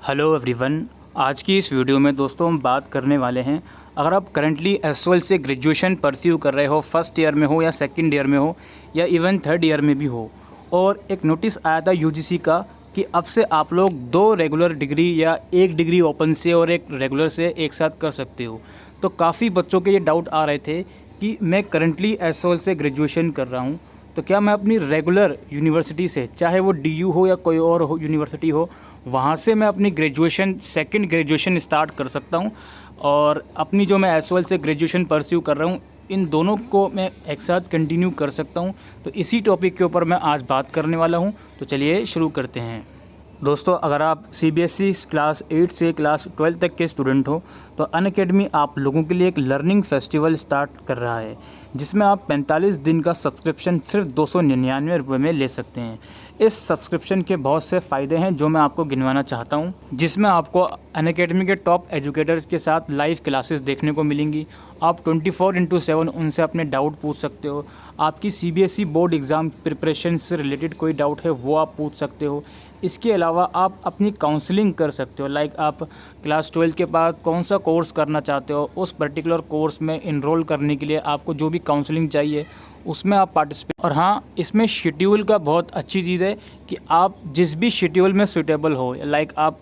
Hello everyone. आज की इस वीडियो में दोस्तों हम बात करने वाले हैं, अगर आप करंटली एसओएल से ग्रेजुएशन परस्यू कर रहे हो, फर्स्ट ईयर में हो या सेकंड ईयर में हो या इवन थर्ड ईयर में भी हो, और एक नोटिस आया था यूजीसी का कि अब से आप लोग 2 रेगुलर डिग्री या 1 डिग्री ओपन से और 1 रेगुलर से एक साथ कर सकते हो। तो काफ़ी बच्चों के ये डाउट आ रहे थे कि मैं करंटली एसओएल से ग्रेजुएशन कर रहा हूँ, तो क्या मैं अपनी रेगुलर यूनिवर्सिटी से, चाहे वो डीयू हो या कोई और हो यूनिवर्सिटी हो, वहाँ से मैं अपनी ग्रेजुएशन सेकंड ग्रेजुएशन स्टार्ट कर सकता हूँ, और अपनी जो मैं एसओएल से ग्रेजुएशन परस्यू कर रहा हूँ इन दोनों को मैं एक साथ कंटिन्यू कर सकता हूँ। तो इसी टॉपिक के ऊपर मैं आज बात करने वाला हूँ। तो चलिए शुरू करते हैं। दोस्तों, अगर आप सीबीएसई क्लास 8 से क्लास 12 तक के स्टूडेंट हो तो अनअकैडमी आप लोगों के लिए एक लर्निंग फेस्टिवल स्टार्ट कर रहा है, जिसमें आप 45 दिन का सब्सक्रिप्शन सिर्फ 299 रुपये में ले सकते हैं। इस सब्सक्रिप्शन के बहुत से फ़ायदे हैं जो मैं आपको गिनवाना चाहता हूं, जिसमें आपको अनअकैडमी के टॉप एजुकेटर्स के साथ लाइव क्लासेस देखने को मिलेंगी। आप 24/7 उनसे अपने डाउट पूछ सकते हो। आपकी सीबीएसई बोर्ड एग्ज़ाम प्रिपरेशन से रिलेटेड कोई डाउट है वो आप पूछ सकते हो। इसके अलावा आप अपनी काउंसलिंग कर सकते हो, लाइक आप क्लास 12 के बाद कौन सा कोर्स करना चाहते हो, उस पर्टिकुलर कोर्स में इनरोल करने के लिए आपको जो भी काउंसलिंग चाहिए उसमें आप पार्टिसिपेट। और हाँ, इसमें शेड्यूल का बहुत अच्छी चीज़ है कि आप जिस भी शेड्यूल में सूटेबल हो, लाइक आप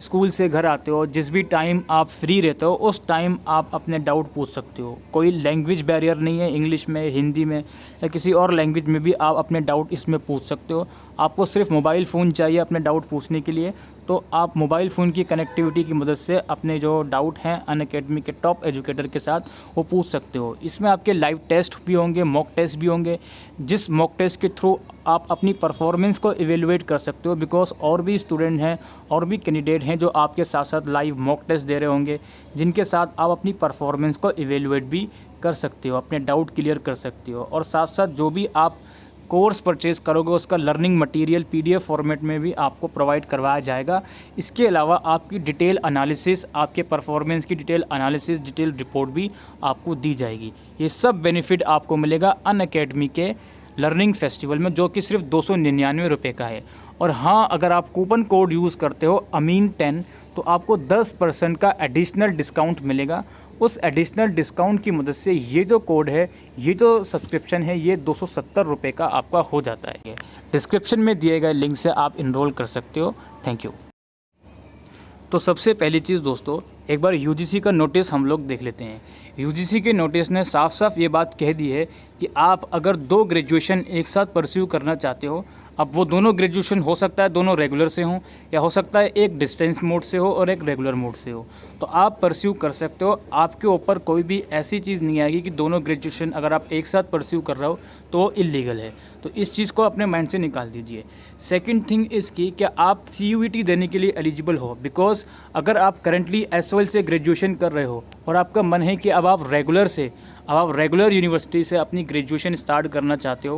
स्कूल से घर आते हो, जिस भी टाइम आप फ्री रहते हो उस टाइम आप अपने डाउट पूछ सकते हो। कोई लैंग्वेज बैरियर नहीं है, इंग्लिश में, हिंदी में या किसी और लैंग्वेज में भी आप अपने डाउट इसमें पूछ सकते हो। आपको सिर्फ मोबाइल फ़ोन चाहिए अपने डाउट पूछने के लिए, तो आप मोबाइल फ़ोन की कनेक्टिविटी की मदद से अपने जो डाउट हैं अनअकैडमी के टॉप एजुकेटर के साथ वो पूछ सकते हो। इसमें आपके लाइव टेस्ट भी होंगे, मॉक टेस्ट भी होंगे, जिस मॉक टेस्ट के थ्रू आप अपनी परफॉर्मेंस को इवेलुएट कर सकते हो, बिकॉज और भी स्टूडेंट हैं और भी कैंडिडेट हैं जो आपके साथ साथ लाइव मॉक टेस्ट दे रहे होंगे, जिनके साथ आप अपनी परफॉर्मेंस को इवेलुएट भी कर सकते हो, अपने डाउट क्लियर कर सकते हो। और साथ साथ जो भी आप कोर्स परचेज़ करोगे उसका लर्निंग मटेरियल पीडीएफ फॉर्मेट में भी आपको प्रोवाइड करवाया जाएगा। इसके अलावा आपकी डिटेल एनालिसिस, आपके परफॉर्मेंस की डिटेल एनालिसिस, डिटेल रिपोर्ट भी आपको दी जाएगी। ये सब बेनिफिट आपको मिलेगा अनअकैडमी के लर्निंग फेस्टिवल में, जो कि सिर्फ 299 रुपये का है। और हाँ, अगर आप कूपन कोड यूज़ करते हो अमीन10 तो आपको 10% का एडिशनल डिस्काउंट मिलेगा। उस एडिशनल डिस्काउंट की मदद से ये जो कोड है, ये जो सब्सक्रिप्शन है, ये 270 रुपये का आपका हो जाता है। डिस्क्रिप्शन में दिए गए लिंक से आप इनरोल कर सकते हो। Thank you. तो सबसे पहली चीज़ दोस्तों, एक बार यूजीसी का नोटिस हम लोग देख लेते हैं। यूजीसी के नोटिस ने साफ साफ ये बात कह दी है कि आप अगर 2 ग्रेजुएशन एक साथ परस्यू करना चाहते हो, अब वो दोनों ग्रेजुएशन हो सकता है दोनों रेगुलर से हों, या हो सकता है एक डिस्टेंस मोड से हो और एक रेगुलर मोड से हो, तो आप परस्यू कर सकते हो। आपके ऊपर कोई भी ऐसी चीज़ नहीं आएगी कि दोनों ग्रेजुएशन अगर आप एक साथ परस्यू कर रहे हो तो इलीगल है। तो इस चीज़ को अपने माइंड से निकाल दीजिए। सेकंड थिंग इसकी, क्या आप सीयूईटी देने के लिए एलिजिबल हो, बिकॉज अगर आप करंटली एसओएल से ग्रेजुएशन कर रहे हो और आपका मन है कि अब आप रेगुलर यूनिवर्सिटी से अपनी ग्रेजुएशन स्टार्ट करना चाहते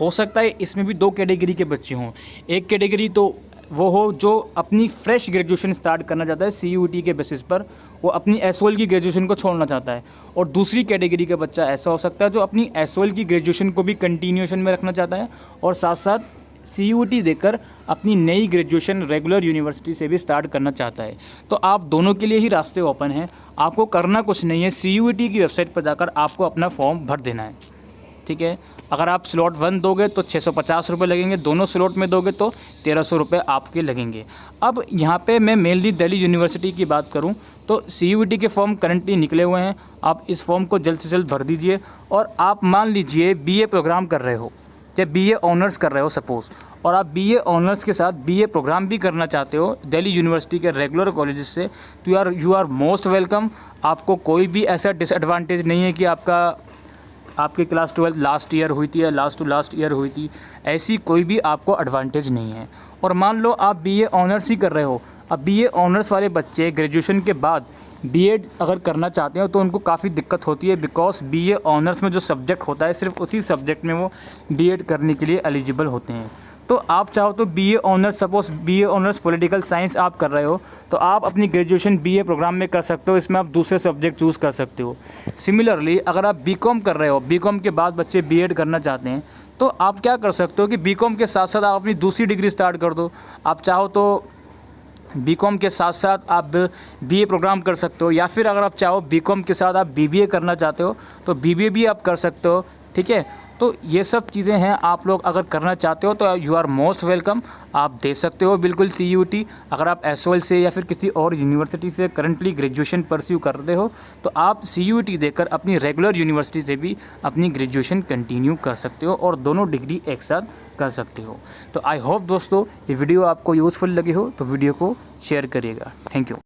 हो सकता है इसमें भी 2 कैटेगरी के बच्चे हों। एक कैटेगरी तो वो हो जो अपनी फ्रेश ग्रेजुएशन स्टार्ट करना चाहता है सीयूईटी के बेसिस पर, वो अपनी एसओएल की ग्रेजुएशन को छोड़ना चाहता है। और दूसरी कैटेगरी का बच्चा ऐसा हो सकता है जो अपनी एसओएल की ग्रेजुएशन को भी कंटिन्यूएशन में रखना चाहता है और साथ साथ सीयूईटी देकर अपनी नई ग्रेजुएशन रेगुलर यूनिवर्सिटी से भी स्टार्ट करना चाहता है। तो आप दोनों के लिए ही रास्ते ओपन हैं। आपको करना कुछ नहीं है, सीयूईटी की वेबसाइट पर जाकर आपको अपना फॉर्म भर देना है, ठीक है। अगर आप स्लॉट 1 दोगे तो 650 रुपये लगेंगे, दोनों स्लॉट में दोगे तो 1300 रुपये आपके लगेंगे। अब यहाँ पे मैं मेनली दिल्ली यूनिवर्सिटी की बात करूँ तो सीयूईटी के फॉर्म करंटली निकले हुए हैं। आप इस फॉर्म को जल्द से जल्द भर दीजिए। और आप मान लीजिए बीए प्रोग्राम कर रहे हो या बीए ऑनर्स कर रहे हो सपोज़, और आप बीए ऑनर्स के साथ बीए प्रोग्राम भी करना चाहते हो दिल्ली यूनिवर्सिटी के रेगुलर कॉलेजेस से, तो यू आर मोस्ट वेलकम। आपको कोई भी ऐसा डिसएडवांटेज नहीं है कि आपकी क्लास 12 लास्ट ईयर हुई थी या लास्ट टू लास्ट ईयर हुई थी, ऐसी कोई भी आपको एडवांटेज नहीं है। और मान लो आप बीए ऑनर्स ही कर रहे हो, अब बीए ऑनर्स वाले बच्चे ग्रेजुएशन के बाद बीएड अगर करना चाहते हो तो उनको काफ़ी दिक्कत होती है, बिकॉज बीए ऑनर्स में जो सब्जेक्ट होता है सिर्फ उसी सब्जेक्ट में वो बीएड करने के लिए एलिजिबल होते हैं। तो आप चाहो तो BA honours, suppose BA honours political science आप कर रहे हो तो आप अपनी ग्रेजुएशन बीए प्रोग्राम में कर सकते हो, इसमें आप दूसरे सब्जेक्ट चूज़ कर सकते हो। सिमिलरली अगर आप बीकॉम कर रहे हो, बीकॉम के बाद बच्चे बीएड करना चाहते हैं तो आप क्या कर सकते हो कि बीकॉम के साथ साथ आप अपनी दूसरी डिग्री स्टार्ट कर दो। आप चाहो तो बीकॉम के साथ साथ आप बीए प्रोग्राम कर सकते हो, या फिर अगर आप चाहो बीकॉम के साथ आप बीबीए करना चाहते हो तो बीबीए भी आप कर सकते हो। ठीक है, तो ये सब चीज़ें हैं, आप लोग अगर करना चाहते हो तो यू आर मोस्ट वेलकम, आप दे सकते हो बिल्कुल CUET। अगर आप एसओएल से या फिर किसी और यूनिवर्सिटी से करंटली ग्रेजुएशन परस्यू कर रहे हो तो आप CUET देकर अपनी रेगुलर यूनिवर्सिटी से भी अपनी ग्रेजुएशन कंटिन्यू कर सकते हो और दोनों डिग्री एक साथ कर सकते हो। तो आई होप दोस्तों ये वीडियो आपको यूज़फुल लगी हो तो वीडियो को शेयर करिएगा। Thank you.